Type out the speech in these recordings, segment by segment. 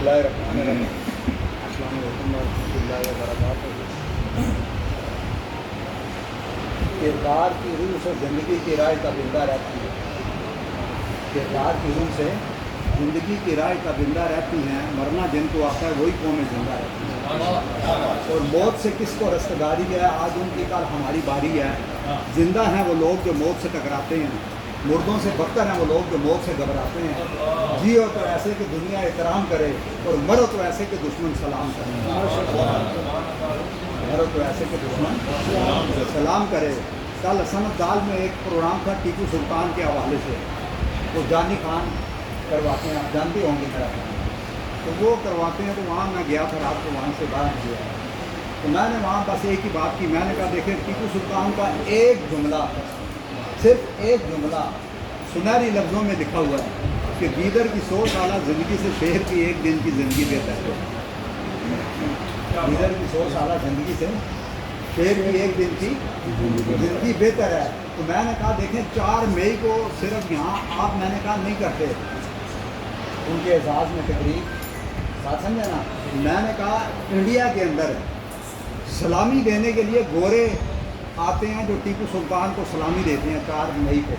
اللہ الرحمن الرحیم السلام علیکم ورحمۃ اللہ وبرکاتہ۔ کردار کی روح سے زندگی کی راہ تابندہ رہتی ہے، کردار کی روح سے زندگی کی راہ تابندہ رہتی ہیں، مرنا جن کو آتا ہے وہی قومیں زندہ رہتی ہیں۔ اور موت سے کس کو رستگاری ہے، آج ان کی کل ہماری باری ہے۔ زندہ ہیں وہ لوگ جو موت سے ٹکراتے ہیں، مردوں سے بدتر ہیں وہ لوگ جو موت سے گھبراتے ہیں۔ جیو تو ایسے کہ دنیا احترام کرے، اور مرو تو ایسے کہ دشمن سلام کرے، مرو تو ایسے کہ دشمن سلام کرے۔ کل سنت دال میں ایک پروگرام تھا ٹیپو سلطان کے حوالے سے، وہ جانی خان کرواتے ہیں، آپ جانتے ہوں گے میرا خان، تو وہ کرواتے ہیں۔ تو وہاں میں گیا تھا رات کو، وہاں سے باہر گیا تو میں نے وہاں بس ایک ہی بات کی، میں نے کہا دیکھیں ٹیپو سلطان کا ایک جملہ، صرف ایک جملہ سنہری لفظوں میں لکھا ہوا ہے کہ گیدڑ کی 100 سالہ زندگی سے شیر کی ایک دن کی زندگی بہتر ہے۔ گیدڑ کی 100 سالہ زندگی سے شیر کی ایک دن کی زندگی بہتر ہے۔ تو میں نے کہا دیکھیں 4 مئی کو صرف یہاں آپ، میں نے کہا نہیں کرتے ان کے اعزاز میں تقریب، بات سمجھے نا، میں نے کہا انڈیا کے اندر سلامی دینے کے لیے گورے آتے ہیں جو ٹیپو سلطان کو سلامی دیتے ہیں 4 مئی کو،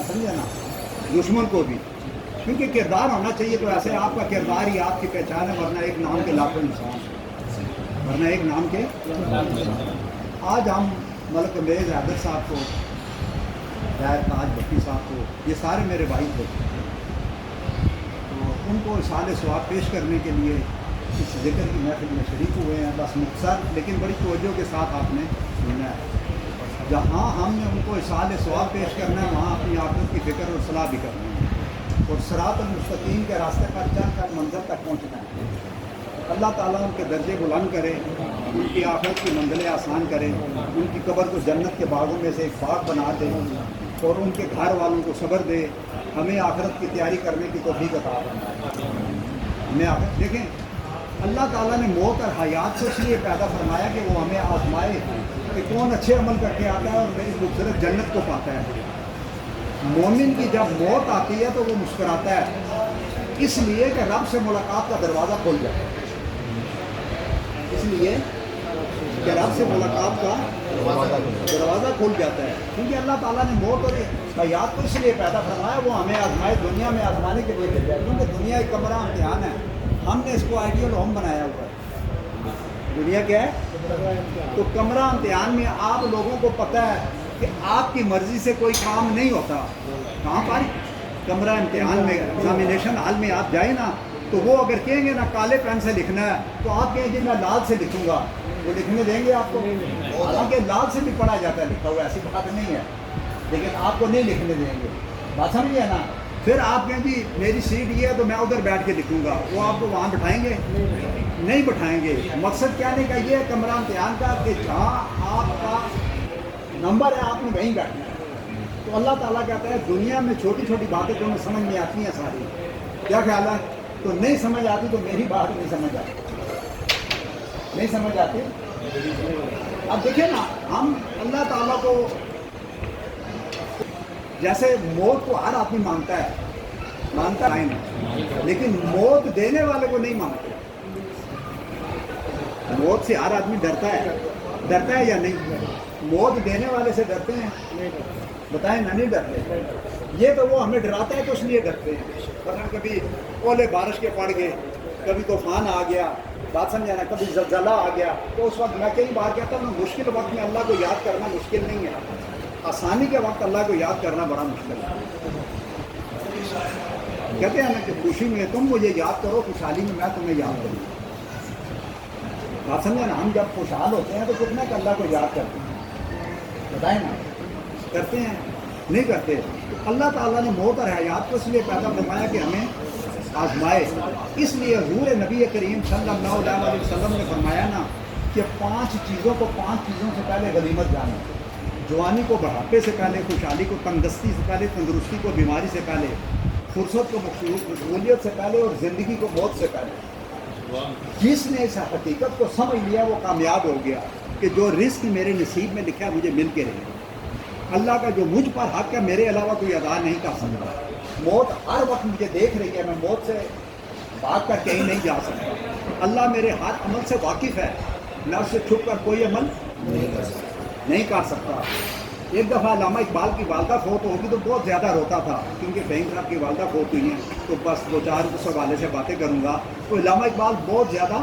سمجھے نا، دشمن کو بھی، کیونکہ کردار ہونا چاہیے۔ تو ایسے آپ کا کردار ہی آپ کی پہچان ہے، ورنہ ایک نام کے لاکھوں انسان، ورنہ ایک نام کے۔ آج ہم ملک انگریز حیدر صاحب کو، ہدایت تاج بھٹی صاحب کو، یہ سارے میرے بھائی تھے، تو ان کو اصحال ثواب پیش کرنے کے لیے اس ذکر کی محفل میں شریک ہوئے ہیں۔ بس مختصر لیکن بڑی توجہ کے ساتھ آپ نے سننا ہے۔ جہاں ہم نے ان کو اصحال ثواب پیش کرنا ہے، وہاں اپنی آخرت کی فکر اور صلاح بھی کرنی ہے، اور صراط المستقیم کے راستے پر چل کر منزل تک پہنچنا ہے۔ اللہ تعالیٰ ان کے درجے بلند کرے، ان کی آخرت کی منزلیں آسان کرے، ان کی قبر کو جنت کے باغوں میں سے ایک باغ بنا دے، اور ان کے گھر والوں کو صبر دے۔ ہمیں آخرت کی تیاری کرنے کی توفیق عطا فرمائے۔ ہمیں آخرت دیکھیں، اللہ تعالیٰ نے موت اور حیات کو اس لیے پیدا فرمایا کہ وہ ہمیں آزمائے کہ کون اچھے عمل کر کے آتا ہے اور میری خوبصورت جنت کو پاتا ہے۔ مومن کی جب موت آتی ہے تو وہ مسکراتا ہے، اس لیے کہ رب سے ملاقات کا دروازہ کھل جاتا ہے، اس لیے کہ رب سے ملاقات کا دروازہ کھل جاتا ہے، کیونکہ اللہ تعالیٰ نے موت اور حیات کو اس لیے پیدا فرمایا وہ ہمیں آزمائے، دنیا میں آزمانے کے لیے بھیجا ہے، کیونکہ دنیا ایک کمرہ امتحان ہے۔ ہم نے اس کو آئیڈیل ہوم بنایا ہوا ہے۔ دنیا کیا ہے؟ تو کمرہ امتحان میں آپ لوگوں کو پتہ ہے کہ آپ کی مرضی سے کوئی کام نہیں ہوتا۔ کہاں پر؟ کمرہ امتحان میں، ایگزامینیشن ہال میں آپ جائیں نا، تو وہ اگر کہیں گے نا کالے پین سے لکھنا ہے تو آپ کہیں گے میں لال سے لکھوں گا، وہ لکھنے دیں گے آپ کو؟ حالانکہ لال سے بھی پڑھا جاتا ہے لکھا ہوا، ایسی بات نہیں ہے، لیکن آپ کو نہیں لکھنے دیں گے، بات سمجھیے نا۔ پھر آپ کہیں جی میری سیٹ یہ ہے تو میں ادھر بیٹھ کے لکھوں گا، وہ آپ کو وہاں بٹھائیں گے؟ نہیں بٹھائیں گے۔ مقصد کیا نہیں کا یہ ہے کمرہ امتحان کا کہ جہاں آپ کا نمبر ہے آپ نے وہیں بیٹھنا ہے۔ تو اللہ تعالیٰ کہتا ہے دنیا میں چھوٹی چھوٹی باتیں تمہیں سمجھ میں آتی ہیں ساری، کیا خیال ہے؟ تو نہیں سمجھ آتی تو میری بات نہیں سمجھ آتی، نہیں سمجھ آتی۔ اب دیکھیں نا، ہم اللہ تعالیٰ کو جیسے موت کو ہر آدمی مانتا ہے، لیکن موت دینے والے کو نہیں مانتے۔ موت سے ہر آدمی ڈرتا ہے یا نہیں؟ موت دینے والے سے ڈرتے ہیں؟ بتائیں نا، نہیں ڈرتے۔ یہ تو وہ ہمیں ڈراتا ہے تو اس لیے ڈرتے ہیں، ورنہ کبھی اولے بارش کے پڑ گئے، کبھی طوفان آ گیا، بات سمجھانا، کبھی زلزلہ آ گیا، تو اس وقت میں کئی بار کہتا ہوں مشکل وقت میں اللہ کو یاد کرنا مشکل نہیں ہے، آسانی کے وقت اللہ کو یاد کرنا بڑا مشکل ہے۔ کہتے ہیں نا کہ خوشی میں تم مجھے یاد کرو، خوشحالی میں میں تمہیں یاد کروں۔ بات سمجھے نا، ہم جب خوشحال ہوتے ہیں تو کتنا کہ اللہ کو یاد کرتے ہیں، بتائیں نا، کرتے ہیں نہیں کرتے؟ تو اللہ تعالیٰ نے موت اور حیات کو اس لیے پیدا فرمایا کہ ہمیں آزمائے۔ اس لیے حضور نبی کریم صلی اللہ علیہ وسلم نے فرمایا نا کہ 5 چیزوں سے پہلے غنیمت جانا، جوانی کو بڑھاپے سے پہلے، خوشحالی کو تنگدستی سے پہلے، تندرستی کو بیماری سے پہلے، فرصت کو مشغولیت سے پہلے، اور زندگی کو موت سے پہلے۔ جس نے اس حقیقت کو سمجھ لیا وہ کامیاب ہو گیا کہ جو رزق میرے نصیب میں لکھا ہے مجھے مل کے رہے، اللہ کا جو مجھ پر حق ہے میرے علاوہ کوئی ادا نہیں کر سکتا۔ موت ہر وقت مجھے دیکھ رہی ہے، میں موت سے بھاگ کر کہیں نہیں جا سکتا. اللہ میرے ہر عمل سے واقف ہے، میں اس سے چھپ کر کوئی عمل نہیں کر سکتا. ایک دفعہ علامہ اقبال کی والدہ فوت ہوگی تو بہت زیادہ روتا تھا، کیونکہ فہیم صاحب کی والدہ فوت ہوئی ہیں تو بس دو چار اس حوالے سے باتیں کروں گا. تو علامہ اقبال بہت زیادہ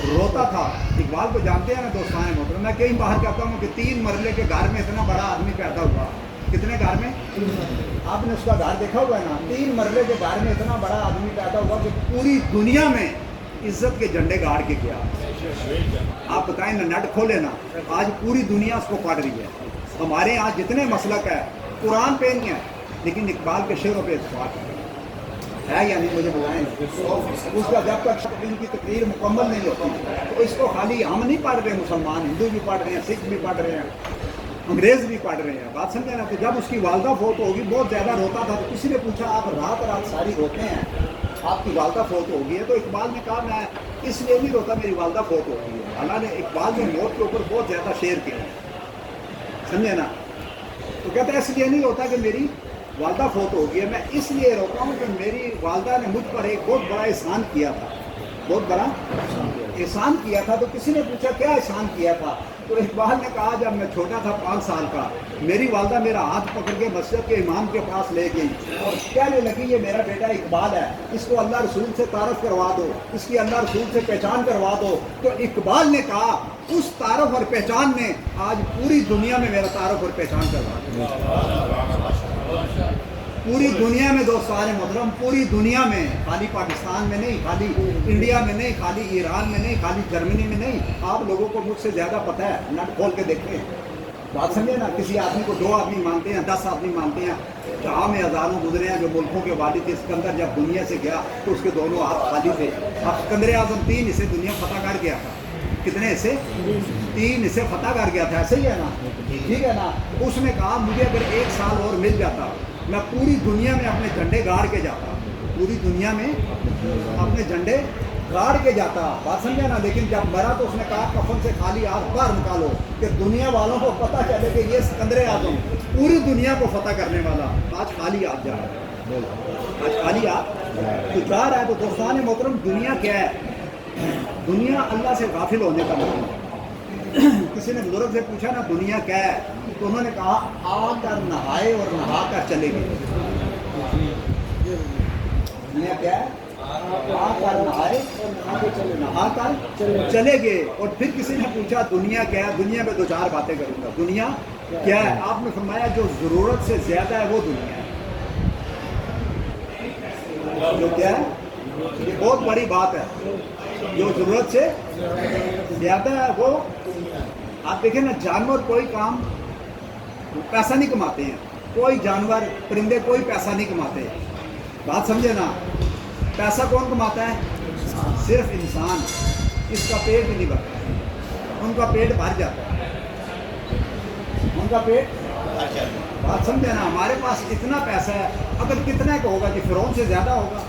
روتا تھا. اقبال کو جانتے ہیں نا دوستان محترم، میں کئی باہر کہتا ہوں کہ 3 مرلے کے گھر میں اتنا بڑا آدمی پیدا ہوا. کتنے گھر میں؟ آپ نے اس کا گھر دیکھا ہوا ہے نا. 3 مرلے کے گھر میں اتنا بڑا آدمی پیدا ہوا کہ پوری دنیا میں عزت کے جھنڈے گاڑ کے گیا. آپ بتائیں نا، نیٹ کھولے نا، آج پوری دنیا اس کو پڑھ رہی ہے. ہمارے یہاں جتنے مسلک ہے قرآن پہ نہیں ہے، لیکن اقبال کے شعروں پہ اتفاق ہے یا نہیں؟ مجھے بتائیں. اس کا جب تک ان کی تقریر مکمل نہیں ہوتی تو اس کو خالی ہم نہیں پڑھ رہے، مسلمان ہندو بھی پڑھ رہے ہیں، سکھ بھی پڑھ رہے ہیں، انگریز بھی پڑھ رہے ہیں. بات سمجھے نا. تو جب اس کی والدہ فوت ہوگی بہت زیادہ روتا تھا. تو کسی نے پوچھا آپ رات رات ساری روتے ہیں، آپ کی والدہ فوت ہو گئی ہے؟ تو اقبال نے کہا میں اس لیے نہیں روتا، میری والدہ فوت ہو گئی ہے. اللہ نے اقبال نے موت کے اوپر بہت زیادہ شعر کیا ہے، سمجھے نا. تو کہتا ہے اس لیے نہیں ہوتا کہ میری والدہ فوت ہو گئی ہے، میں اس لیے روتا ہوں کہ میری والدہ نے مجھ پر ایک بہت بڑا احسان کیا تھا. بہت بڑا احسان کیا تھا. تو کسی نے پوچھا کیا احسان کیا تھا؟ تو اقبال نے کہا جب میں چھوٹا تھا 5 سال کا، میری والدہ میرا ہاتھ پکڑ کے مسجد کے امام کے پاس لے گئی اور کہنے لگی یہ میرا بیٹا اقبال ہے، اس کو اللہ رسول سے تعارف کروا دو، اس کی اللہ رسول سے پہچان کروا دو. تو اقبال نے کہا اس تعارف اور پہچان نے آج پوری دنیا میں میرا تعارف اور پہچان کروا دیا. پوری دنیا میں دوستان محترم، پوری دنیا میں، خالی پاکستان میں نہیں، خالی انڈیا میں نہیں، خالی ایران میں نہیں، خالی جرمنی میں نہیں. آپ لوگوں کو مجھ سے زیادہ پتہ ہے، نٹ کھول کے دیکھیں. بات سمجھے نا. کسی آدمی کو 2 آدمی مانتے ہیں، 10 آدمی مانتے ہیں. جہاں میں ہزاروں گزرے ہیں جو ملکوں کے والد تھے. اسکندر جب دنیا سے گیا تو اس کے دونوں ہاتھ خالی تھے. اب اسکندر اعظم 3 حصے دنیا فتح کر گیا تھا. کتنے حصے؟ 3 حصے فتح کر گیا تھا. ایسے ہی ہے نا، ٹھیک ہے نا. اس نے کہا مجھے اگر 1 سال اور مل جاتا میں پوری دنیا میں اپنے جھنڈے گاڑ کے جاتا، پوری دنیا میں اپنے جھنڈے گاڑ کے جاتا. بات سمجھا نا. لیکن جب مرا تو اس نے کہا کفن سے خالی ہاتھ باہر نکالو کہ دنیا والوں کو پتہ چلے کہ یہ اسکندر اعظم پوری دنیا کو فتح کرنے والا آج خالی ہاتھ جا رہا ہے. آج خالی ہاتھ تو جا رہا ہے. تو دوستان محترم دنیا کیا ہے؟ دنیا اللہ سے غافل ہونے کا مطلب ہے. کسی نے بزرگ سے پوچھا نا دنیا کیا ہے؟ تو انہوں نے کہا آ کر نہائے اور نہا کر چلے گئے. دنیا کیا ہے؟ آ کر نہائے نہا کر چلے گئے. اور پھر کسی نے پوچھا دنیا کیا ہے؟ دنیا میں 2-4 باتیں کروں گا. دنیا کیا ہے؟ آپ نے فرمایا جو ضرورت سے زیادہ ہے وہ دنیا ہے. جو کیا ہے؟ یہ بہت بڑی بات ہے. جو ضرورت سے زیادہ ہے وہ. آپ دیکھیں نا جانور کوئی کام پیسہ نہیں کماتے ہیں. کوئی جانور پرندے کوئی پیسہ نہیں کماتے. بات سمجھے نا. پیسہ کون کماتا ہے؟ صرف انسان. اس کا پیٹ بھی نہیں بھرتا، ان کا پیٹ بھر جاتا ہے. ان کا پیٹ بات سمجھے نا. ہمارے پاس اتنا پیسہ ہے، اگر کتنے کا ہوگا؟ جی فرعون سے زیادہ ہوگا،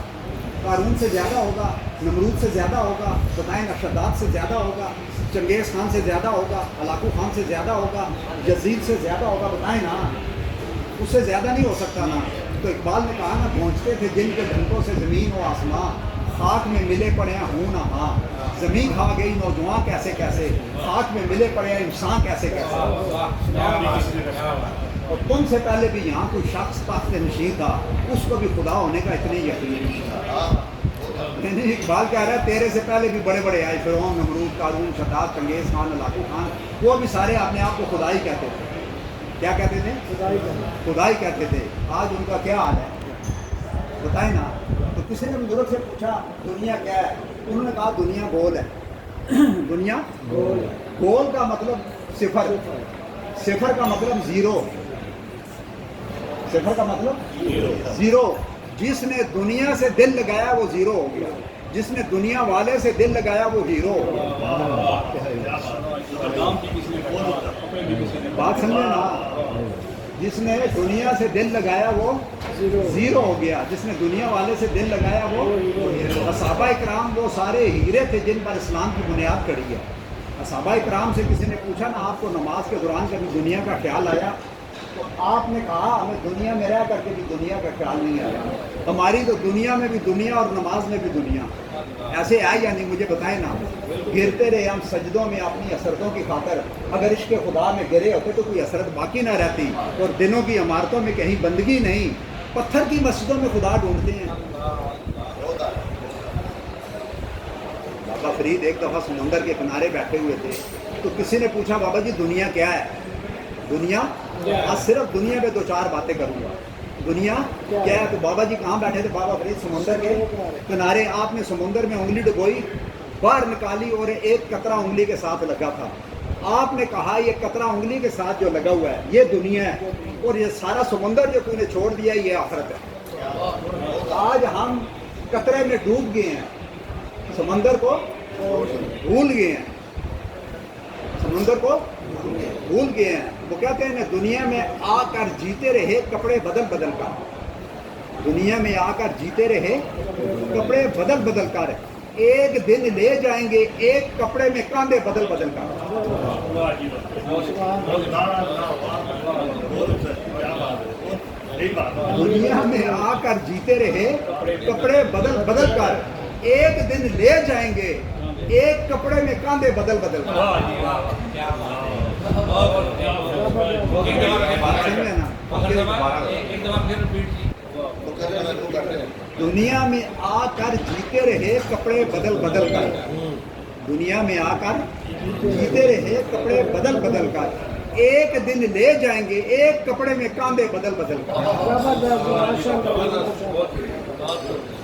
قارون سے زیادہ ہوگا، نمرود سے زیادہ ہوگا، بتائیں نا شداد سے زیادہ ہوگا، چنگیز خان سے زیادہ ہوگا، ہلاکو خان سے زیادہ ہوگا، یزید سے زیادہ ہوگا. بتائیں نا اس سے زیادہ نہیں ہو سکتا نا. تو اقبال نے کہا نا پہنچتے تھے جن کے ڈھنکوں سے زمین و آسمان، خاک میں ملے پڑے ہیں ہوں نہ ہاں. زمین کھا گئی نوجوان کیسے کیسے، خاک میں ملے پڑے ہیں انسان کیسے کیسے. اور تم سے پہلے بھی یہاں کوئی شخص تخت نشین تھا، اس کو بھی خدا ہونے کا اتنے یقین نہیں تھا. اقبال کہہ رہا ہے تیرے سے پہلے بھی بڑے بڑے آئے، فرعون، نمرود، قارون، شداد، چنگیز خان، ہلاکو خان. وہ بھی سارے اپنے آپ کو خدا ہی کہتے تھے. کیا کہتے تھے؟ خدا ہی کہتے تھے. آج ان کا کیا حال ہے بتائیں نا. تو کسی نے بزرگ سے پوچھا دنیا کیا ہے؟ انہوں نے کہا دنیا گول ہے. دنیا گول کا مطلب صفر، صفر کا مطلب زیرو، صفر کا مطلب زیرو. جس نے دنیا سے دل لگایا وہ زیرو ہو گیا، جس نے دنیا والے سے دل لگایا وہ ہیرو ہو گیا. بات سمجھے نا. جس نے دنیا سے دل لگایا وہ زیرو ہو گیا، جس نے دنیا والے سے دل لگایا وہ. صحابہ کرام وہ سارے ہیرے تھے جن پر اسلام کی بنیاد کھڑی ہے. صحابہ کرام سے کسی نے پوچھا نا آپ کو نماز کے دوران کبھی دنیا کا خیال آیا؟ تو آپ نے کہا ہمیں دنیا میں رہ کر کے بھی دنیا کا خیال نہیں آیا، ہماری تو دنیا میں بھی دنیا اور نماز میں بھی دنیا، ایسے ہے یا نہیں مجھے بتائیں نا؟ گرتے رہے ہم سجدوں میں اپنی حسرتوں کی خاطر، اگر عشق خدا میں گرے ہوتے تو کوئی حسرت باقی نہ رہتی، اور دنوں کی عمارتوں میں کہیں بندگی نہیں، پتھر کی مسجدوں میں خدا ڈھونڈتے ہیں۔ بابا فرید ایک دفعہ سمندر کے کنارے بیٹھے ہوئے تھے، تو کسی نے پوچھا بابا جی دنیا کیا ہے؟ دنیا آج صرف دنیا میں 2-4 باتیں کروں گا، دنیا کیا ہے؟ تو بابا جی کہاں بیٹھے تھے؟ بابا فرید سمندر کے کنارے۔ آپ نے سمندر میں انگلی ڈبوئی، باہر نکالی اور ایک قطرہ انگلی کے ساتھ لگا تھا۔ آپ نے کہا یہ قطرہ انگلی کے ساتھ جو لگا ہوا ہے یہ دنیا ہے، اور یہ سارا سمندر جو تو نے چھوڑ دیا یہ آخرت ہے۔ آج ہم قطرے میں ڈوب گئے ہیں، سمندر کو بھول گئے ہیں، سمندر کو بھول گئے ہیں۔ وہ کہتے ہیں نا دنیا میں آ کر جیتے رہے کپڑے بدل بدل کر، دنیا میں آ کر جیتے رہے کپڑے بدل بدل کر، ایک دن لے جائیں گے ایک کپڑے میں کاندھے بدل بدل کر۔ دنیا میں آ کر جیتے رہے کپڑے بدل بدل کر، ایک دن لے جائیں گے ایک کپڑے میں کاندھے بدل بدل کر۔ دنیا میں آ کر جیتے رہے کپڑے بدل بدل کر، دنیا میں آ کر جیتے رہے کپڑے بدل بدل کر، ایک دن لے جائیں گے ایک کپڑے میں کاندھے بدل بدل کر۔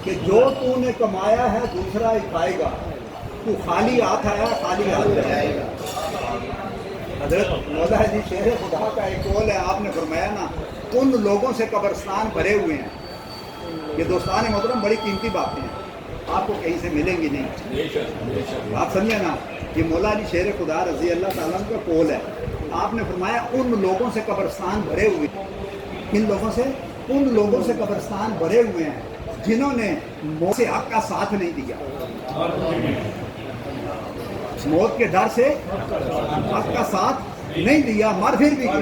کہ جو تو نے کمایا ہے دوسرا ہی کھائے گا، تو خالی ہاتھ آیا خالی ہاتھ جائے گا۔ حضرت مولا علی شیر خدا کا ایک قول ہے، آپ نے فرمایا نا ان لوگوں سے قبرستان بھرے ہوئے ہیں۔ یہ دوستان محترم بڑی قیمتی باتیں ہیں، آپ کو کہیں سے ملیں گی نہیں، آپ سمجھے نا؟ یہ مولا علی شیر خدا رضی اللہ تعالیٰ عنہ کا قول ہے۔ آپ نے فرمایا ان لوگوں سے قبرستان بھرے ہوئے ہیں، کن لوگوں سے؟ ان لوگوں سے قبرستان بھرے ہوئے ہیں جنہوں نے موت سے حق کا ساتھ نہیں دیا، موت کے ڈر سے حق کا ساتھ نہیں دیا، مر پھر بھی گئے۔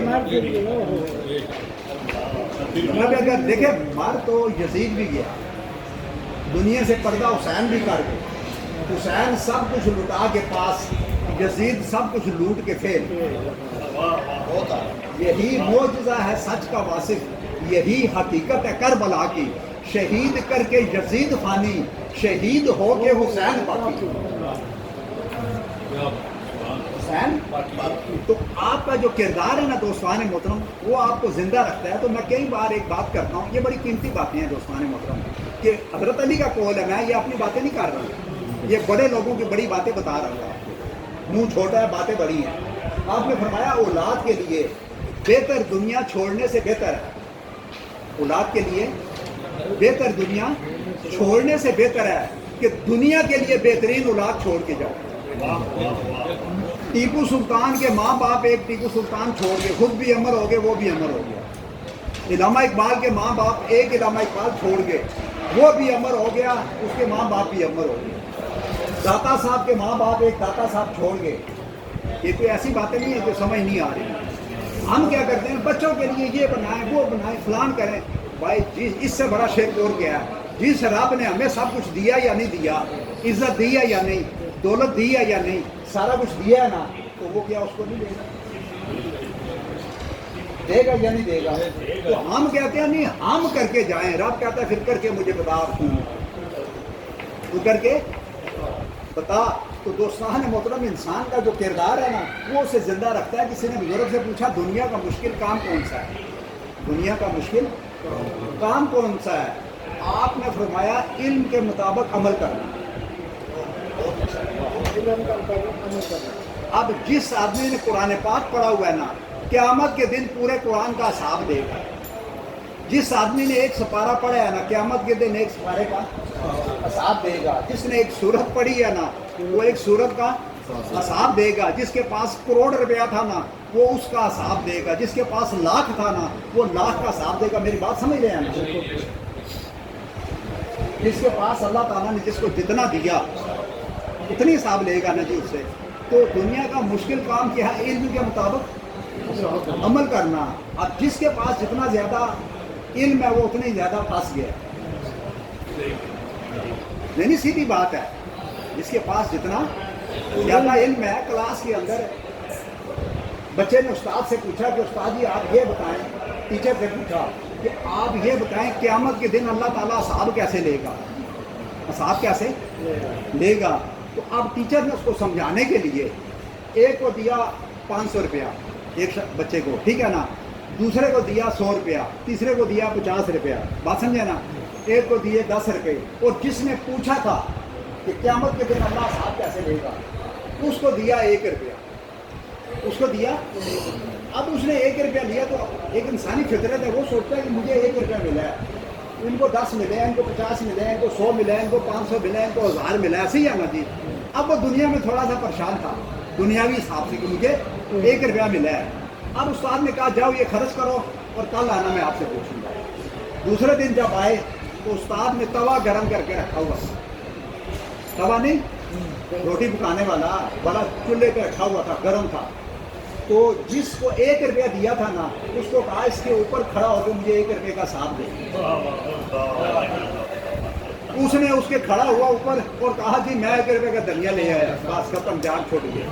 اگر دیکھیں مر تو یزید بھی گیا، دنیا سے پردہ حسین بھی کر گئے، حسین سب کچھ لٹا کے پاس، یزید سب کچھ لوٹ کے پھر۔ یہی معجزہ ہے سچ کا واصف، یہی حقیقت ہے کربلا کی، شہید کر کے یزید فانی، شہید ہو کے حسین باقی۔ حسین تو آپ کا جو کردار ہے نا دوستان محترم وہ آپ کو زندہ رکھتا ہے۔ تو میں کئی بار ایک بات کرتا ہوں، یہ بڑی قیمتی باتیں ہیں دوستان محترم، کہ حضرت علی کا قول ہے، میں یہ اپنی باتیں نہیں کر رہا، یہ بڑے لوگوں کی بڑی باتیں بتا رہا ہوں، منہ چھوٹا ہے باتیں بڑی ہیں۔ آپ نے فرمایا اولاد کے لیے بہتر دنیا چھوڑنے سے بہتر ہے، اولاد کے لیے بہتر دنیا چھوڑنے سے بہتر ہے کہ دنیا کے لیے بہترین اولاد چھوڑ کے جاؤ۔ ٹیپو سلطان کے ماں باپ ایک ٹیپو سلطان چھوڑ گئے، خود بھی امر ہو گئے وہ بھی امر ہو گیا۔ علامہ اقبال کے ماں باپ ایک علامہ اقبال چھوڑ گئے، وہ بھی امر ہو گیا، اس کے ماں باپ بھی امر ہو گئے۔ داتا صاحب کے ماں باپ ایک داتا صاحب چھوڑ گئے۔ یہ کوئی ایسی باتیں نہیں ہیں جو سمجھ نہیں آ رہی۔ ہم کیا کرتے ہیں بچوں کے لیے یہ بنائیں وہ بنائیں فلان کریں، بھائی جی اس سے بڑا شیر اور کیا ہے؟ جس رب نے ہمیں سب کچھ دیا یا نہیں دیا، عزت دی ہے یا نہیں، دولت دی ہے یا نہیں، سارا کچھ دیا ہے نا، تو وہ کیا اس کو نہیں دے گا؟ دے گا یا نہیں دے گا؟ تو ہم کہتے ہیں نہیں ہم کر کے جائیں، رب کہتا ہے پھر کر کے مجھے بتا، تو کر کے بتا۔ تو دوستان محترم انسان کا جو کردار ہے نا وہ اسے زندہ رکھتا ہے۔ کسی نے بزرگ سے پوچھا دنیا کا مشکل کام کون سا ہے؟ دنیا کا مشکل کام کون سا ہے؟ آپ نے فرمایا علم کے مطابق عمل کرنا۔ اب جس آدمی نے قرآن پاک پڑھا ہوا ہے نا قیامت کے دن پورے قرآن کا حساب دے گا۔ جس آدمی نے ایک سپارہ پڑھا ہے نا قیامت کے دن ایک سپارے کا حساب دے گا۔ جس نے ایک سورت پڑھی ہے نا وہ ایک سورت کا حساب دے گا۔ جس کے پاس کروڑ روپیہ تھا نا وہ اس کا حساب دے گا۔ جس کے پاس لاکھ تھا نا وہ لاکھ کا حساب دے گا۔ میری بات سمجھ رہے ہیں نا؟ جس کے پاس اللہ تعالیٰ نے جس کو جتنا دیا اتنی حساب لے گا نا جی اس سے۔ تو دنیا کا مشکل کام کیا ہے؟ علم کے مطابق عمل کرنا. اب جس کے پاس جتنا زیادہ علم ہے وہ اتنا ہی زیادہ پھنس گیا. نہیں سیدھی بات ہے. جس کے پاس جتنا زیادہ علم ہے. کلاس کے اندر بچے نے استاد سے پوچھا کہ استاد جی آپ یہ بتائیں, ٹیچر سے پوچھا کہ آپ یہ بتائیں قیامت کے دن اللہ تعالیٰ حساب کیسے لے گا, حساب کیسے لے گا. تو اب ٹیچر نے اس کو سمجھانے کے لیے ایک کو دیا 500 روپیہ ایک بچے کو, ٹھیک ہے نا, دوسرے کو دیا 100 روپیہ, تیسرے کو دیا 50 روپیہ, بات سمجھے نا, ایک کو دیے 10 روپے, اور جس نے پوچھا تھا کہ قیامت کے دن اللہ حساب کیسے لے گا اس کو دیا 1 روپیہ, اس کو دیا. اب اس نے 1 روپیہ لیا تو ایک انسانی فطرت ہے, وہ سوچتا ہے کہ مجھے 1 روپیہ ملا ہے, ان کو 10 ملے ہیں, ان کو 50 ملے ہیں, ان کو 100 ملے ہیں, ان کو 500 ملے ہیں, ان کو 1000 ملا ہے, ایسے ہی ہے نا جی. اب وہ دنیا میں تھوڑا سا پریشان تھا دنیاوی حساب سے کہ مجھے 1 روپیہ ملا ہے. اب استاد نے کہا جاؤ یہ خرچ کرو اور کل آنا میں آپ سے پوچھوں گا. دوسرے دن جب آئے تو استاد نے توا گرم کر کے رکھا ہوا, توا نہیں روٹی پکانے والا, بڑا چولہے پہ رکھا ہوا تھا, گرم تھا. تو جس کو 1 روپیہ دیا تھا نا اس کو کہا اس کے اوپر کھڑا ہو کے مجھے 1 روپے کا حساب دے. اس نے اس کے کھڑا ہوا اوپر اور کہا جی میں 1 روپے کا دریا لے آیا, بس ختم, جان چھوٹ گیا.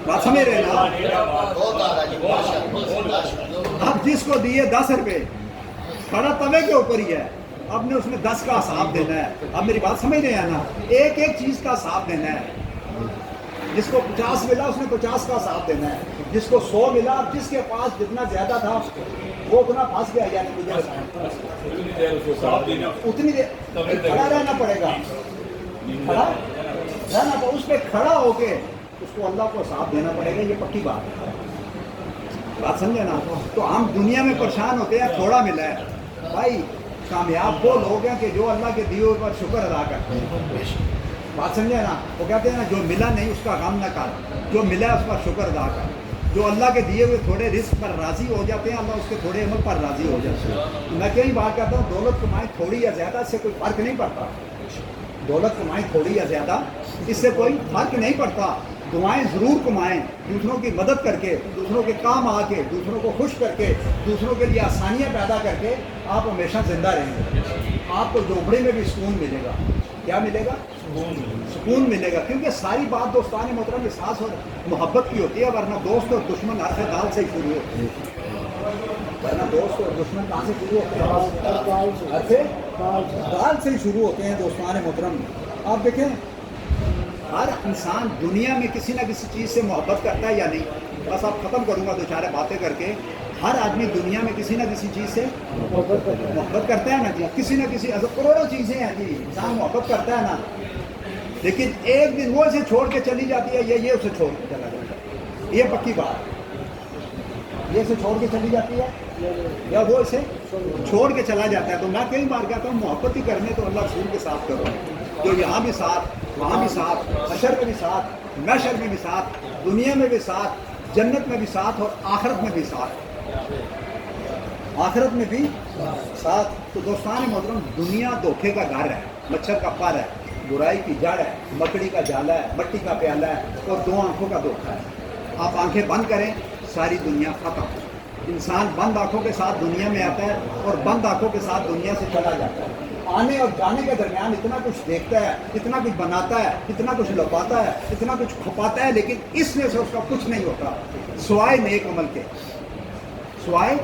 بات سمجھ رہے نا. اب جس کو دیے 10 روپے کھڑا توے کے اوپر ہی ہے, اب نے اس میں 10 کا حساب دینا ہے. اب میری بات سمجھ رہے ہیں نا, ایک ایک چیز کا حساب دینا ہے. جس کو 50 ملا اس نے 50 کا حساب دینا ہے, جس کو 100 ملا, جس کے پاس جتنا زیادہ تھا وہ اتنا پھنس گیا. یعنی مجھے اتنی دیر کھڑا رہنا پڑے گا, کھڑا رہنا پڑے, اس پہ کھڑا ہو کے اس کو اللہ کو حساب دینا پڑے گا. یہ پکی بات ہے, بات سمجھے نا. تو ہم دنیا میں پریشان ہوتے ہیں تھوڑا ملا ہے. بھائی کامیاب وہ لوگ ہیں کہ جو اللہ کے دیے پر شکر ادا کرتے ہیں. بات سمجھے نا. وہ کہتے ہیں نا جو ملا نہیں اس کا غم نہ کر, جو ملا اس پر شکر ادا کر. جو اللہ کے دیے ہوئے تھوڑے رزق پر راضی ہو جاتے ہیں, اللہ اس کے تھوڑے عمل پر راضی ہو جاتے ہیں. میں کئی بار کہتا ہوں دولت کمائیں تھوڑی یا زیادہ اس سے کوئی فرق نہیں پڑتا. دولت کمائیں تھوڑی یا زیادہ اس سے کوئی فرق نہیں پڑتا. دعائیں ضرور کمائیں, دوسروں کی مدد کر کے, دوسروں کے کام آ کے, دوسروں کو خوش کر کے, دوسروں کے لیے آسانیاں پیدا کر کے آپ ہمیشہ زندہ رہیں گے. آپ کو جھونپڑی میں بھی سکون ملے گا. کیا ملے گا؟ سکون ملے گا. کیونکہ ساری بات دوستان محترم احساس اور محبت کی ہوتی ہے, ورنہ دوست اور دشمن ہر دال سے ہی شروع ہوتے ہیں. ورنہ دوست اور دشمن کہاں سے شروع ہوتے ہیں؟ ہر سے دال سے ہی شروع ہوتے ہیں دوستان محترم. آپ دیکھیں ہر انسان دنیا میں کسی نہ کسی چیز سے محبت کرتا ہے یا نہیں. بس آپ ختم کروں گا دو چار باتیں کر کے. ہر آدمی دنیا میں کسی نہ کسی چیز سے محبت کرتا ہے نا جی. کسی نہ کسی کروڑوں چیزیں ہیں جی, انسان محبت کرتا ہے نا. لیکن ایک دن وہ اسے چھوڑ کے چلی جاتی ہے, یہ اسے چھوڑ کے چلا جاتا ہے. یہ پکی بات. یہ اسے چھوڑ کے چلی جاتی ہے یا وہ اسے چھوڑ کے چلا جاتا ہے. تو میں کئی بار کہتا ہوں محبت ہی کرنے تو اللہ رسول کے ساتھ کرو, جو یہاں بھی ساتھ, وہاں بھی ساتھ, حشر میں بھی ساتھ, محشر میں بھی ساتھ, دنیا میں بھی ساتھ, جنت میں بھی ساتھ, اور آخرت میں بھی ساتھ. آخرت میں بھی ساتھ. تو دوستان محترم دنیا دھوکے کا گھر ہے, مچھر کا پر ہے, برائی کی جڑ ہے, مکڑی کا جالا ہے, مٹی کا پیالہ ہے, اور 2 آنکھوں کا دھوکہ ہے. آپ آنکھیں بند کریں ساری دنیا ختم. انسان بند آنکھوں کے ساتھ دنیا میں آتا ہے اور بند آنکھوں کے ساتھ دنیا سے چلا جاتا ہے. آنے اور جانے کے درمیان اتنا کچھ دیکھتا ہے, اتنا کچھ بناتا ہے, اتنا کچھ لپاتا ہے, اتنا کچھ کھپاتا ہے, لیکن اس میں سے اس کا کچھ نہیں ہوتا سوائے نیک عمل کے, سوائے.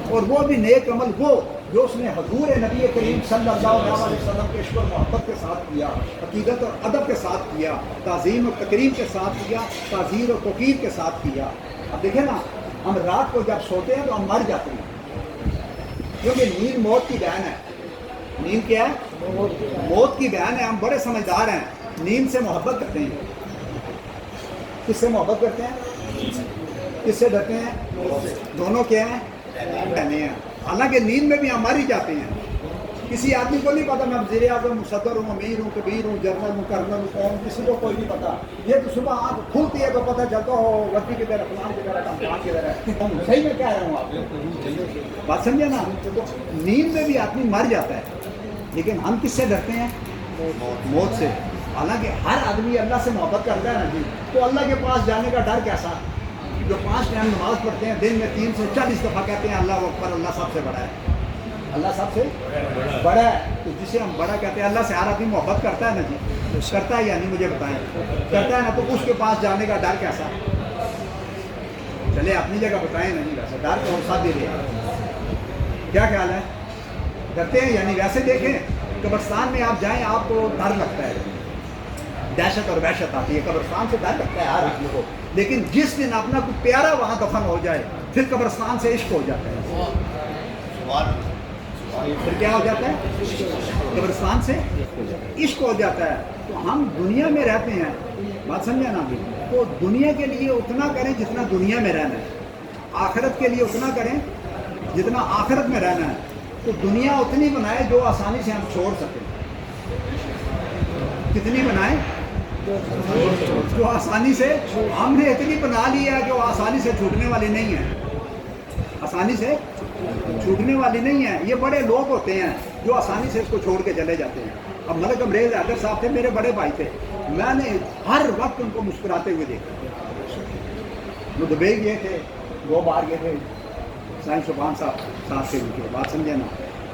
اور وہ بھی نیک عمل وہ جو اس نے حضور نبی کریم صلی اللہ علیہ وسلم کے عشق و محبت کے ساتھ کیا, عقیدت اور ادب کے ساتھ کیا, تعظیم اور تکریم کے ساتھ کیا, تعزیر اور توقیر کے ساتھ کیا. اب دیکھیں نا, ہم رات کو جب سوتے ہیں تو ہم مر جاتے ہیں, کیونکہ نیند موت کی بہن ہے. نیند کیا ہے؟ موت کی بہن ہے. ہم بڑے سمجھدار ہیں, نیند سے محبت کرتے ہیں. کس سے محبت کرتے ہیں؟ کس سے ڈرتے ہیں؟ دونوں کیا ہیں؟ بہنیں ہیں. حالانکہ نیند میں بھی ہم مر ہی جاتے ہیں. کسی آدمی کو نہیں پتا میں وزیر اعظم, صدر ہوں, امیر ہوں, کبیر ہوں, جنرل ہوں, کرنل ہوں, کون, کسی کو کوئی نہیں پتا. یہ تو صبح آنکھ کھلتی ہے تو پتہ چلتا ہو وردی کی طرح, فلان کی طرح, کمپان کی طرح. صحیح میں کہہ رہا ہوں آپ کو, بات سمجھے نا. تو نیند میں بھی آدمی مر جاتا ہے, لیکن ہم کس سے ڈرتے ہیں؟ موت سے. حالانکہ ہر آدمی اللہ سے محبت کرتا ہے نا جی, تو اللہ کے پاس جانے کا ڈر کیسا؟ جو 5 ٹائم نماز پڑھتے ہیں دن میں 3 سے 40 دفعہ کہتے ہیں اللہ اکبر، اللہ سب سے بڑا ہے، اللہ سب سے بڑا ہے، تو جسے ہم بڑا کہتے ہیں، اللہ سے ہر آدمی محبت کرتا ہے نا جی، کرتا ہے یا نہیں مجھے بتائیں، کرتا ہے نا، تو اس کے پاس جانے کا ڈر کیسا؟ چلے اپنی جگہ بتائیں نا جی، ویسے ڈر تو ساتھ دے رہے ہیں، کیا خیال ہے؟ ڈرتے ہیں یعنی ویسے دیکھیں قبرستان میں آپ جائیں آپ کو ڈر لگتا ہے، دہشت اور وحشت آتی ہے، قبرستان سے ڈر لگتا ہے ہر آدمی کو، لیکن جس دن اپنا کوئی پیارا وہاں دفن ہو جائے پھر قبرستان سے عشق ہو جاتا ہے، پھر کیا ہو جاتا ہے؟ قبرستان سے عشق ہو جاتا ہے۔ تو ہم دنیا میں رہتے ہیں، بات سمجھا نا ابھی، تو دنیا کے لیے اتنا کریں جتنا دنیا میں رہنا ہے، آخرت کے لیے اتنا کریں جتنا آخرت میں رہنا ہے، تو دنیا اتنی بنائے جو آسانی سے ہم چھوڑ سکیں، کتنی بنائیں جو آسانی سے، ہم نے اتنی بنا لی ہے جو آسانی سے چھوٹنے والی نہیں ہے، آسانی سے چھوٹنے والی نہیں ہے۔ یہ بڑے لوگ ہوتے ہیں جو آسانی سے اس کو چھوڑ کے چلے جاتے ہیں۔ اب ملک امریز حیدر صاحب تھے، میرے بڑے بھائی تھے، میں نے ہر وقت ان کو مسکراتے ہوئے دیکھا، وہ دبئی گئے تھے 2 بار گئے تھے، سائن شبان صاحب ساتھ تھے ان کے، بات سمجھے نا،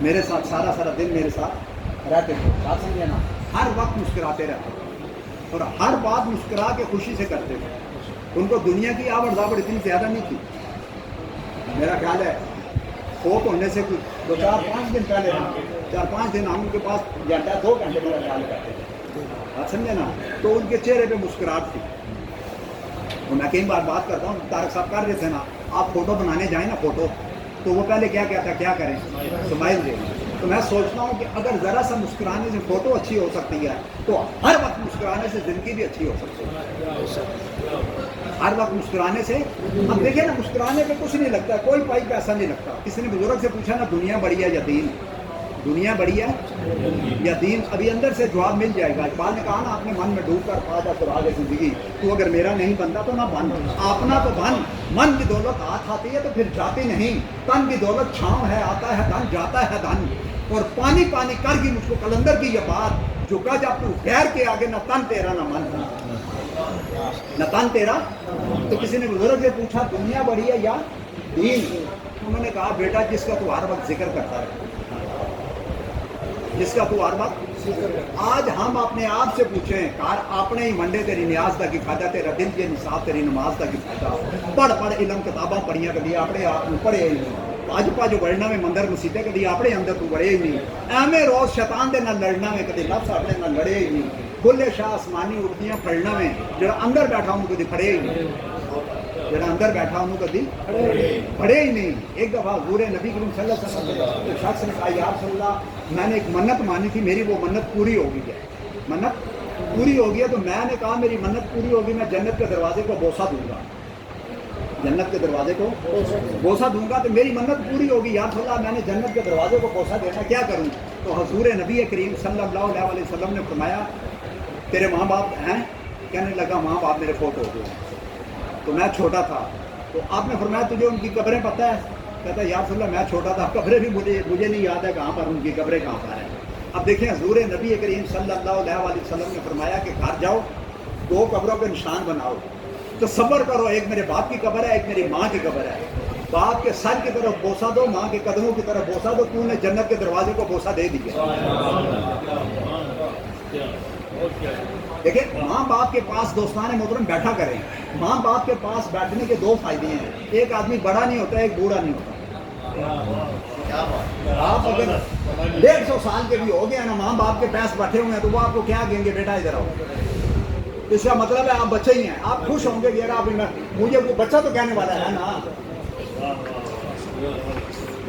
میرے ساتھ سارا دن میرے ساتھ رہتے تھے، بات سمجھے نا، ہر وقت مسکراتے رہتے اور ہر بات مسکرا کے خوشی سے کرتے تھے۔ ان کو دنیا کی آبڑ دابڑ اتنی زیادہ نہیں تھی، میرا خیال ہے فوت ہونے سے کچھ 4-5 دن پہلے، 4-5 دن ہم ان کے پاس گھنٹہ 2 گھنٹے میرا خیال کرتے تھے، بات سمجھے نا، تو ان کے چہرے پہ مسکراہٹ تھی۔ تو میں کئی بار بات کرتا ہوں، طارق صاحب کر رہے تھے نا، آپ فوٹو بنانے جائیں نا فوٹو، تو وہ پہلے کیا کہتا ہے، کیا کریں، سمائل دیں۔ تو میں سوچتا ہوں کہ اگر ذرا سا مسکرانے سے فوٹو اچھی ہو سکتی ہے تو ہر وقت مسکرانے سے زندگی بھی اچھی ہو سکتی ہے، ہر وقت مسکرانے سے۔ اب دیکھیں نا، مسکرانے پہ کچھ نہیں لگتا، کوئی پائی پیسہ نہیں لگتا۔ کسی نے بزرگ سے پوچھا نا، دنیا بڑی ہے یا دین، دنیا بڑی ہے یا دین؟ ابھی اندر سے جواب مل جائے گا۔ اقبال نے کہا نا، اپنے من میں ڈوب کر پا جا سراغ زندگی، تو اگر میرا نہیں بنتا تو نہ بن، اپنا تو بن۔ من کی دولت ہاتھ آتی ہے تو پھر جاتی نہیں، تن کی دولت چھاؤں ہے، آتا ہے دن، جاتا ہے دن، اور پانی پانی کر گی مجھ کو کلندر کی یہ بات، جو کہ جب تو غیر کے آگے نہ تن تیرا نہ من، نہ تن تیرا۔ تو کسی نے بزرگ سے پوچھا دنیا بڑی ہے یا دین؟ انہوں نے کہا بیٹا، جس کا تو ہر وقت ذکر کرتا ہے، جس کا تو ہر وقت۔ آج ہم اپنے آپ سے پوچھیں، کار اپنے ہی منڈے تیری نیاز دا کی کھادا، تیرا دل کے نصاب تیری نماز دا کی کھادا، پڑھ علم کتاباں پڑھیاں کدی اپنے آپ کو پڑھے ہی نہیں، اج پا جو بڑھنا میں مندر مسیطے کدی اپنے اندر تو بڑھے ہی نہیں، ایویں روز شیطان دے نال لڑنا میں کدی نفس اپنے نال لڑے ہی نہیں، کھلے شاہ آسمانی اڑتیاں پھڑنا میں جڑا اندر بیٹھا ہوں کدی پھڑے ہی نہیں، جڑا اندر بیٹھا ہوں کدی پڑھے ہی نہیں۔ ایک دفعہ حضور نبی کریم صلی اللہ علیہ وسلم ایک شخص نے کہا، یا رسول اللہ، میں نے ایک منت مانی تھی، میری وہ منت پوری ہو گئی ہے، منت پوری ہو گئی ہے۔ تو میں نے کہا میری منت پوری ہوگی، میں جنت کے دروازے کو بوسہ دوں گا، جنت کے دروازے کو بوسہ دوں گا، تو میری منت پوری ہوگی یا رسول اللہ، میں نے جنت کے دروازے کو بوسہ دینا کیا کروں؟ تو حضور نبی کریم صلی اللہ علیہ وسلم نے فرمایا، تیرے ماں باپ ہیں؟ کہنے لگا ماں باپ میرے فوت ہو گئے، تو میں چھوٹا تھا۔ تو آپ نے فرمایا تجھے ان کی قبریں پتہ ہے؟ کہتا ہے یا رسول اللہ میں چھوٹا تھا، قبریں بھی مجھے نہیں یاد ہے کہاں پر ان کی قبریں کہاں پر ہیں۔ اب دیکھیں حضور نبی کریم صلی اللہ علیہ وسلم نے فرمایا کہ گھر جاؤ، 2 قبروں کے نشان بناؤ، تو صبر کرو، ایک میرے باپ کی قبر ہے، ایک میری ماں کی قبر ہے، باپ کے سر کی طرف بوسہ دو، ماں کے قدموں کی طرف بوسہ دو، تو نے جنت کے دروازے کو بوسہ دے دیا۔ دیکھیں، ماں باپ کے پاس دوستان محترم بیٹھا کریں۔ ماں باپ کے پاس بیٹھنے کے 2 فائدے ہیں، ایک آدمی بڑا نہیں ہوتا، ایک بوڑھا نہیں ہوتا۔ آپ اگر 150 سال کے بھی ہو گئے نا، ماں باپ کے پاس بیٹھے ہوئے ہیں، تو وہ آپ کو کیا کہیں گے، بیٹا ادھر آؤ۔ اس کا مطلب ہے آپ بچے ہی ہیں، آپ خوش ہوں گے کہ یار مجھے وہ بچہ تو کہنے والا ہے نا،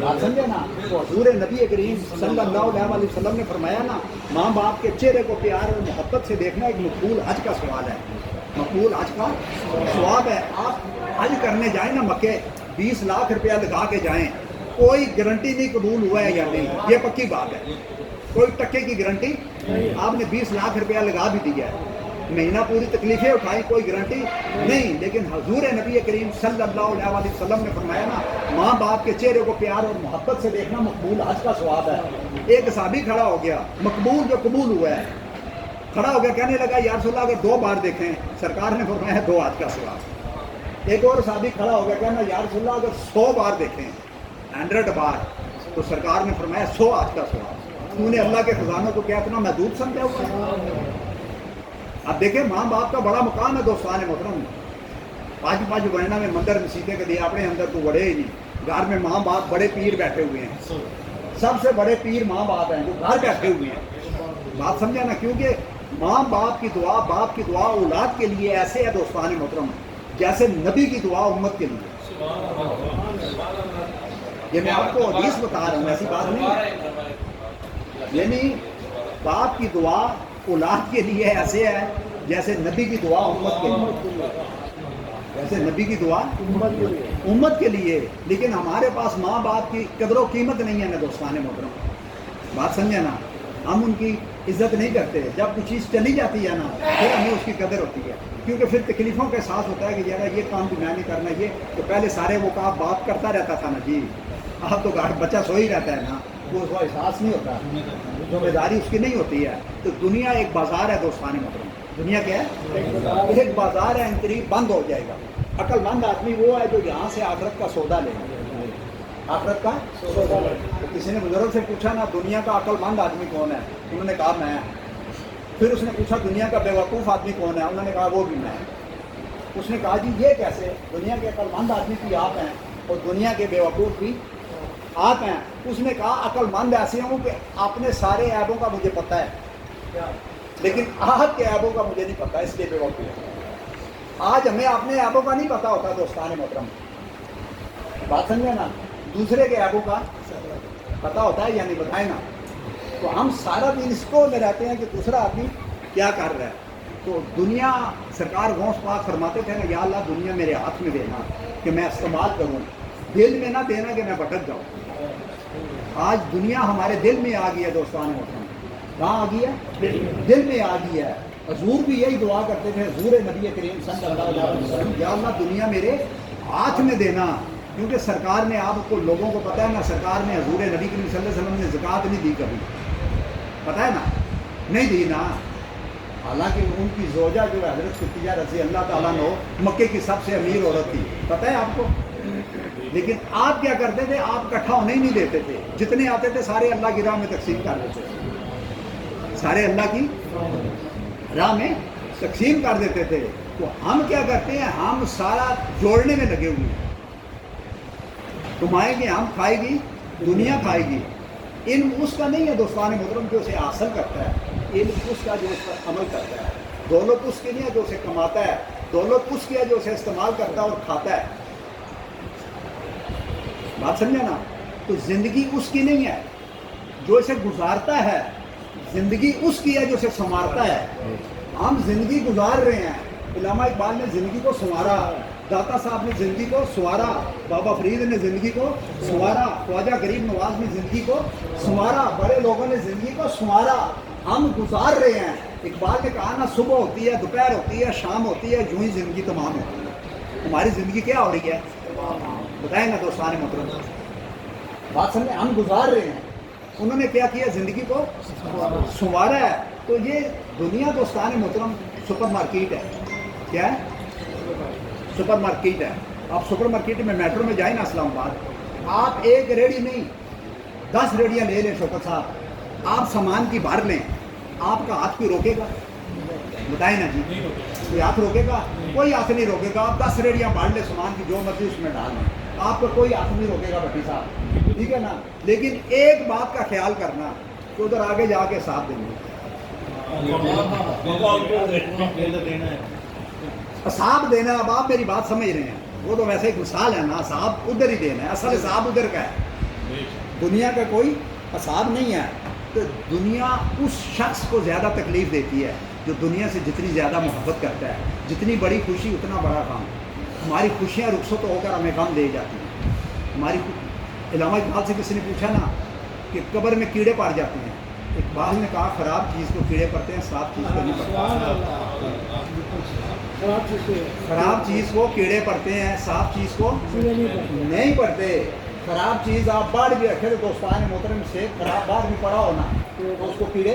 بات سمجھے نا۔ تو حضور نبی کریم صلی اللہ علیہ وسلم نے فرمایا نا، ماں باپ کے چہرے کو پیار اور محبت سے دیکھنا ایک مقبول حج کا سوال ہے، مقبول حج کا ثواب ہے۔ آپ حج کرنے جائیں نا مکے، 20 لاکھ روپیہ لگا کے جائیں، کوئی گارنٹی نہیں قبول ہوا ہے یا نہیں، یہ پکی بات ہے، کوئی ٹکے کی گارنٹی۔ آپ نے 20 لاکھ روپیہ لگا بھی دیا ہے، مہینہ پوری تکلیفیں اٹھائی، کوئی گارنٹی نہیں، لیکن حضور نبی کریم صلی اللہ علیہ وسلم نے فرمایا نا، ماں باپ کے چہرے کو پیار اور محبت سے دیکھنا مقبول حج کا ثواب ہے۔ ایک صحابی کھڑا ہو گیا، مقبول جو قبول ہوا ہے، کھڑا ہو گیا، کہنے لگا یا رسول اللہ اگر 2 بار دیکھیں، سرکار نے فرمایا 2 حج کا ثواب۔ ایک اور صحابی کھڑا ہو گیا کہنا یا رسول اللہ اگر 100 بار دیکھیں 100 بار تو سرکار نے فرمایا 100 آج کا سوال، تو نے اللہ کے خزانوں کو کیا اتنا محدود سمجھا ہوا ہے؟ اب دیکھیں ماں باپ کا بڑا مقام ہے دوستان محترم، 5 مہینہ میں مندر مسیطے کے دیا اپنے اندر تو بڑے ہی نہیں، گھر میں ماں باپ بڑے پیر بیٹھے ہوئے ہیں، سب سے بڑے پیر ماں باپ ہیں جو گھر بیٹھے ہوئے ہیں، بات سمجھا نا؟ کیونکہ ماں باپ کی دعا، باپ کی دعا اولاد کے لیے ایسے ہے دوستان محترم جیسے نبی کی دعا امت کے لیے۔ یہ میں آپ کو حدیث بتا رہا ہوں، ایسی بات نہیں ہے، یعنی باپ کی دعا اولاد کے لیے ایسے ہے جیسے نبی کی دعا امت کے لیے، جیسے نبی کی دعا امت کے لیے۔ لیکن ہمارے پاس ماں باپ کی قدر و قیمت نہیں ہے نا دوستان محترم، بات سمجھے نا؟ ہم ان کی عزت نہیں کرتے، جب کوئی چیز چلی جاتی ہے نا پھر ہمیں اس کی قدر ہوتی ہے، کیونکہ پھر تکلیفوں کا احساس ہوتا ہے کہ یار یہ کام بھی میں نہیں کرنا، یہ تو پہلے سارے وہ کام باپ کرتا رہتا تھا نا جی، اب تو بچہ سو ہی رہتا ہے نا، وہ اس کو احساس نہیں ہوتا، ذمہ داری اس کی نہیں ہوتی ہے۔ تو دنیا ایک بازار ہے دوستان محترم، دنیا کیا ہے؟ ایک بازار ہے، ان قریب بند ہو جائے گا۔ عقل مند آدمی وہ ہے جو یہاں سے آخرت کا سودا لے گا، آخرت کا سودا لے گا۔ تو کسی نے بزرگ سے پوچھا نا دنیا کا عقل مند آدمی کون ہے؟ انہوں نے کہا میں۔ پھر اس نے پوچھا دنیا کا بے وقوف آدمی کون ہے؟ انہوں نے کہا وہ بھی میں۔ اس نے کہا جی یہ کیسے؟ دنیا کے عقل مند آدمی بھی آپ ہیں اور دنیا کے بے وقوف بھی آپ ہیں۔ اس نے کہا عقل مند ایسے ہوں کہ اپنے سارے عیبوں کا مجھے پتہ ہے لیکن آپ کے عیبوں کا مجھے نہیں پتہ، اس لیے بے وقوف۔ آج ہمیں اپنے عیبوں کا نہیں پتہ ہوتا دوستان محترم، بات سمجھے نا؟ دوسرے کے عیبوں کا پتہ ہوتا ہے یا نہیں؟ بتائیں نا۔ تو ہم سارا دن اس کو میں رہتے ہیں کہ دوسرا آدمی کیا کر رہا ہے۔ تو دنیا، سرکار غوث پاک فرماتے تھے نا یا اللہ دنیا میرے ہاتھ میں دینا کہ میں استعمال کروں، دل میں نہ دینا کہ میں بھٹک جاؤں۔ آج دنیا ہمارے دل میں آ گئی ہے دوستان محترم، کہاں آ گئی ہے؟ دل میں آ گئی ہے۔ حضور بھی یہی دعا کرتے تھے، حضور نبی کریم صلی اللہ علیہ وسلم، یا اللہ دنیا میرے ہاتھ میں دینا، کیونکہ سرکار نے، آپ کو لوگوں کو پتہ ہے نا، سرکار نے حضور نبی کریم صلی اللہ علیہ وسلم نے زکوٰۃ نہیں دی کبھی، پتہ ہے نا؟ نہیں دی نا، حالانکہ ان کی زوجہ جو ہے حضرت صفیہ رضی اللہ تعالیٰ عنہ مکے کی سب سے امیر عورت تھی، پتہ ہے آپ کو؟ لیکن آپ کیا کرتے تھے؟ آپ اکٹھا ہونے ہی نہیں دیتے تھے، جتنے آتے تھے سارے اللہ کی راہ میں تقسیم کر دیتے تھے، سارے اللہ کی راہ میں تقسیم کر دیتے تھے۔ تو ہم کیا کرتے ہیں؟ ہم سارا جوڑنے میں لگے ہوئے ہیں، کمائیں گے ہم، کھائے گی دنیا، کھائے گی۔ علم اس کا نہیں ہے دوستان محترم جو اسے حاصل کرتا ہے، علم اس کا جو اس پر عمل کرتا ہے۔ دولت اس کی نہیں ہے جو اسے کماتا ہے، دولت اس کی ہے جو اسے استعمال کرتا ہے اور کھاتا ہے، بات سمجھے نا؟ تو زندگی اس کی نہیں ہے جو اسے گزارتا ہے، زندگی اس کی ہے جو اسے سنوارتا ہے۔ ہم زندگی گزار رہے ہیں، علامہ اقبال نے زندگی کو سنوارا، داتا صاحب نے زندگی کو سنوارا، بابا فرید نے زندگی کو سنوارا، خواجہ غریب نواز نے زندگی کو سنوارا، بڑے لوگوں نے زندگی کو سنوارا، ہم گزار رہے ہیں۔ اقبال نے کہا نا صبح ہوتی ہے، دوپہر ہوتی ہے، شام ہوتی ہے، یوں ہی زندگی تمام ہوتی ہے۔ ہماری زندگی کیا ہو رہی ہے؟ بتائیں نا دوستان محترم، بات سمجھے؟ ہم گزار رہے ہیں، انہوں نے کیا کیا؟ زندگی کو سنوارا ہے۔ تو یہ دنیا دوستان محترم سپر مارکیٹ ہے، کیا ہے؟ سپر مارکیٹ ہے۔ آپ سپر مارکیٹ میں میٹرو میں جائیں نا اسلام آباد، آپ ایک ریڑھی نہیں 10 ریڑیاں لے لیں شوکت صاحب، آپ سامان کی بھر لیں، آپ کا ہاتھ کوئی روکے گا؟ بتائیں نا جی، کوئی ہاتھ روکے گا؟ کوئی ہاتھ نہیں روکے گا۔ آپ 10 ریڑیاں بھر لیں سامان کی، جو مرضی اس میں ڈال لیں، آپ کو کوئی ہاتھ نہیں روکے گا بھٹی صاحب، ٹھیک ہے نا؟ لیکن ایک بات کا خیال کرنا کہ ادھر آگے جا کے ساتھ دیں گے، حساب دینا۔ اب آپ میری بات سمجھ رہے ہیں، وہ تو ویسے ایک مثال ہے نا، حساب ادھر ہی دینا ہے، اصل حساب ادھر کا ہے، دنیا کا کوئی حساب نہیں ہے۔ تو دنیا اس شخص کو زیادہ تکلیف دیتی ہے جو دنیا سے جتنی زیادہ محبت کرتا ہے، جتنی بڑی خوشی اتنا بڑا غم۔ ہماری خوشیاں رخصت ہو کر ہمیں غم دے جاتی ہیں۔ ہماری علامہ اقبال سے کسی نے پوچھا نا کہ قبر میں کیڑے پڑ جاتے ہیں، اقبال نے کہا خراب چیز کو کیڑے پڑتے ہیں، صاف چیز کو نہیں پڑتے، خراب چیز کو کیڑے پڑتے ہیں، صاف چیز کو نہیں پڑتے۔ خراب چیز آپ باہر بھی رکھے تو دوستان محترم سے خراب باہر بھی پڑا ہونا تو اس کو کیڑے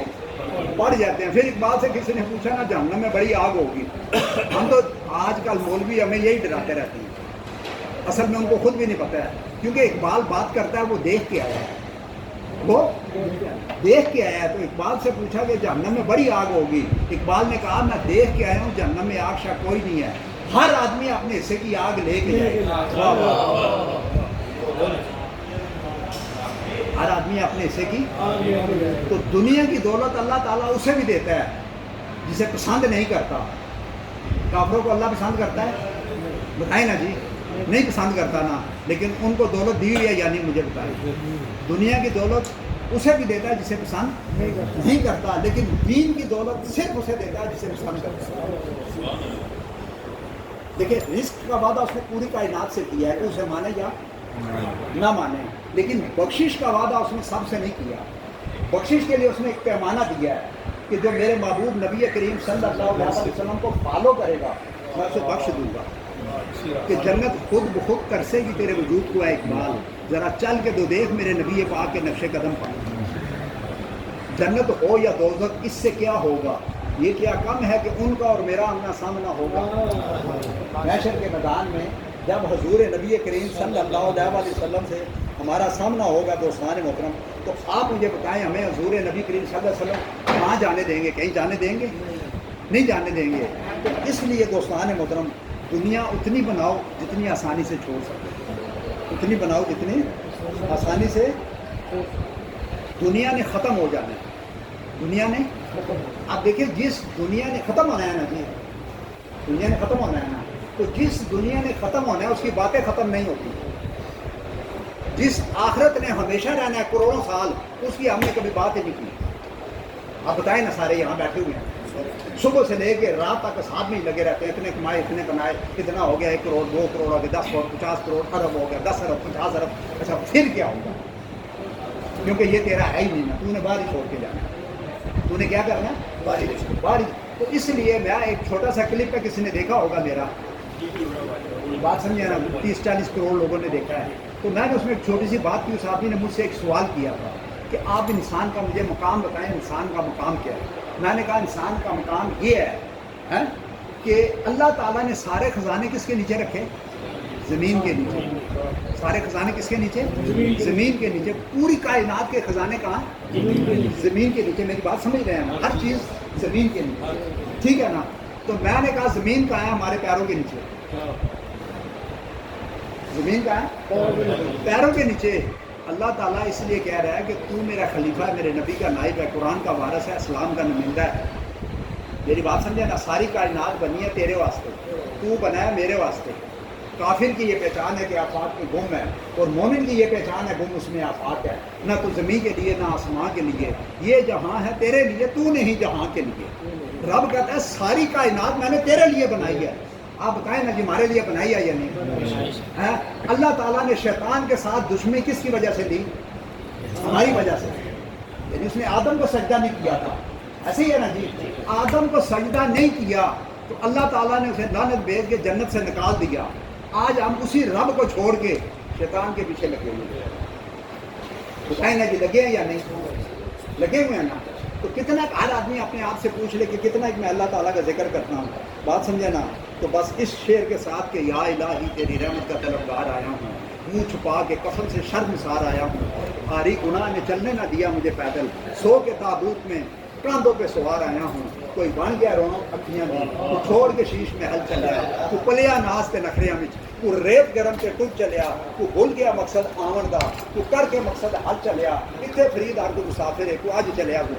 پڑ جاتے ہیں. پھر اقبال سے کسی نے پوچھا نا جہنم میں بڑی آگ ہوگی. ہم تو آج کل مولوی ہمیں یہی ڈراتے رہتے ہیں, اصل میں ان کو خود بھی نہیں پتہ ہے, کیونکہ اقبال بات کرتا ہے وہ دیکھ کے آیا ہے, وہ دیکھ کے آیا ہے. تو اقبال سے پوچھا کہ جہنم میں بڑی آگ ہوگی, اقبال نے کہا میں دیکھ کے آیا ہوں, جہنم میں آگ شاہ کوئی نہیں ہے, ہر آدمی اپنے حصے کی آگ لے کے جائے گا. ہر آدمی اپنے حصے کی. تو دنیا کی دولت اللہ تعالیٰ اسے بھی دیتا ہے جسے پسند نہیں کرتا. کافروں کو اللہ پسند کرتا ہے؟ بتائیں نا جی, نہیں پسند کرتا نا. لیکن ان کو دولت دی ہے یا نہیں, مجھے بتائیں. دنیا کی دولت اسے بھی دیتا ہے جسے پسند نہیں کرتا, لیکن دین کی دولت صرف اسے دیتا ہے جسے پسند کرتا ہے. دیکھیں رزق کا وعدہ اس نے پوری کائنات سے کیا ہے, کہ اسے مانے یا نہ مانے, لیکن بخشش کا وعدہ اس نے سب سے نہیں کیا. بخشش کے لیے اس نے ایک پیمانہ دیا ہے کہ جو میرے محبوب نبی کریم صلی اللہ علیہ وسلم کو فالو کرے گا میں اسے بخش دوں گا. کہ جنت خود بخود ترسے گی تیرے وجود کو ہے اقبال, ذرا چل کے تو دیکھ میرے نبی پاک کے نقش قدم پر. جنت ہو یا دوزخ اس سے کیا ہوگا, یہ کیا کم ہے کہ ان کا اور میرا آمنا سامنا ہوگا. محشر کے میدان میں جب حضور نبی کریم صلی اللہ علیہ وسلم سے ہمارا سامنا ہوگا دوستان محترم, تو آپ مجھے بتائیں ہمیں حضور نبی کریم صلی اللہ علیہ وسلم کہاں جانے دیں گے؟ کہیں جانے دیں گے؟ نہیں جانے دیں گے. تو اس لیے دوستان محترم دنیا اتنی بناؤ جتنی آسانی سے چھوڑ سکے, اتنی بناؤ جتنی آسانی سے. دنیا نے ختم ہو جانا ہے, دنیا نے. آپ دیکھیں جس دنیا نے ختم ہونا ہے نا جی, دنیا نے ختم ہونا ہے نا, تو جس دنیا نے ختم ہونا ہے اس کی باتیں ختم نہیں ہوتی. جس آخرت نے ہمیشہ رہنا ہے کروڑوں سال, اس کی ہم نے کبھی بات ہی نہیں کی. آپ بتائیں نا, سارے یہاں بیٹھے ہوئے ہیں, صبح سے لے کے رات تک ساتھ میں ہی لگے رہتے ہیں, اتنے کمائے اتنے کمائے, کتنا ہو گیا 1 کروڑ 2 کروڑ ہو گیا 10 کروڑ 50 کروڑ ارب ہو گیا 10 ارب 50 ارب. اچھا پھر کیا ہوگا, کیونکہ یہ تیرا ہے ہی نہیں نا, تو نے باہر ہی چھوڑ کے جانا ہے, تو نے کیا کرنا ہے باہر ہی. تو اس لیے میں ایک چھوٹا سا کلپ پہ کسی نے دیکھا ہوگا میرا, بات سمجھے نا, 30-40 کروڑ لوگوں نے دیکھا ہے. تو میں نے اس میں ایک چھوٹی سی بات کی, اس آدمی نے مجھ سے ایک سوال کیا تھا کہ آپ انسان کا مجھے مقام بتائیں, انسان کا مقام کیا ہے؟ میں نے کہا انسان کا مقام یہ ہے کہ اللہ تعالیٰ نے سارے خزانے کس کے نیچے رکھے؟ زمین کے نیچے. سارے خزانے کس کے نیچے؟ زمین کے نیچے. پوری کائنات کے خزانے کہاں؟ زمین کے نیچے. میری بات سمجھ رہے ہیں نا, ہر چیز زمین کے نیچے, ٹھیک ہے نا. تو میں نے کہا زمین کہاں ہے؟ ہمارے پیروں کے نیچے. زمین کہاں ہے؟ پیروں کے نیچے. اللہ تعالیٰ اس لیے کہہ رہا ہے کہ تو میرا خلیفہ ہے, میرے نبی کا نائب ہے, قرآن کا وارث ہے, اسلام کا نمائندہ ہے. میری بات سمجھے نا, ساری کائنات بنی ہے تیرے واسطے, تو بنا ہے میرے واسطے. کافر کی یہ پہچان ہے کہ آفاق میں گم ہے, اور مومن کی یہ پہچان ہے گم اس میں آفاق ہے. نہ تو زمین کے لیے نہ آسمان کے لیے, یہ جہاں ہے تیرے لیے, تو نہیں جہاں کے لیے. رب کہتا ہے ساری کائنات میں نے تیرے لیے بنائی ہے. آپ بتائیں نا جی ہمارے لیے بنائی ہے یا نہیں؟ اللہ تعالیٰ نے شیطان کے ساتھ دشمنی کس کی وجہ سے لی؟ ہماری وجہ سے. یعنی اس نے آدم کو سجدہ نہیں کیا تھا, ایسے ہی ہے نا جی, آدم کو سجدہ نہیں کیا تو اللہ تعالیٰ نے اسے لعنت بھیج کے جنت سے نکال دیا. آج ہم اسی رب کو چھوڑ کے شیطان کے پیچھے لگے ہوئے ہیں. بتائیں نا جی لگے ہیں یا نہیں لگے ہوئے ہیں نا. تو کتنا ہر آدمی اپنے آپ سے پوچھ لے کہ کتنا میں اللہ تعالیٰ کا ذکر کرتا ہوں. بات سمجھے نا. تو بس اس شعر کے ساتھ کہ یا الہی تیری رحمت کا طلبگار آیا ہوں, منہ چھپا کے کفن سے شرمسار آیا ہوں, آری گناہ نے چلنے نہ دیا مجھے پیدل, سو کے تابوت میں کاندھوں پہ سوار آیا ہوں. کوئی بن گیا رونق اکھیاں دی, تو چھوڑ کے شیش میں حل چلیا, تو پلیا ناس تے نخریاں وچ, تو ریت گرم تے ٹوٹ چلیا, تو بھول گیا مقصد آمن دا, تو کر کے مقصد حل چلیا. اتنے فرید ہر کو مسافر ہے, تو اج چلیا کو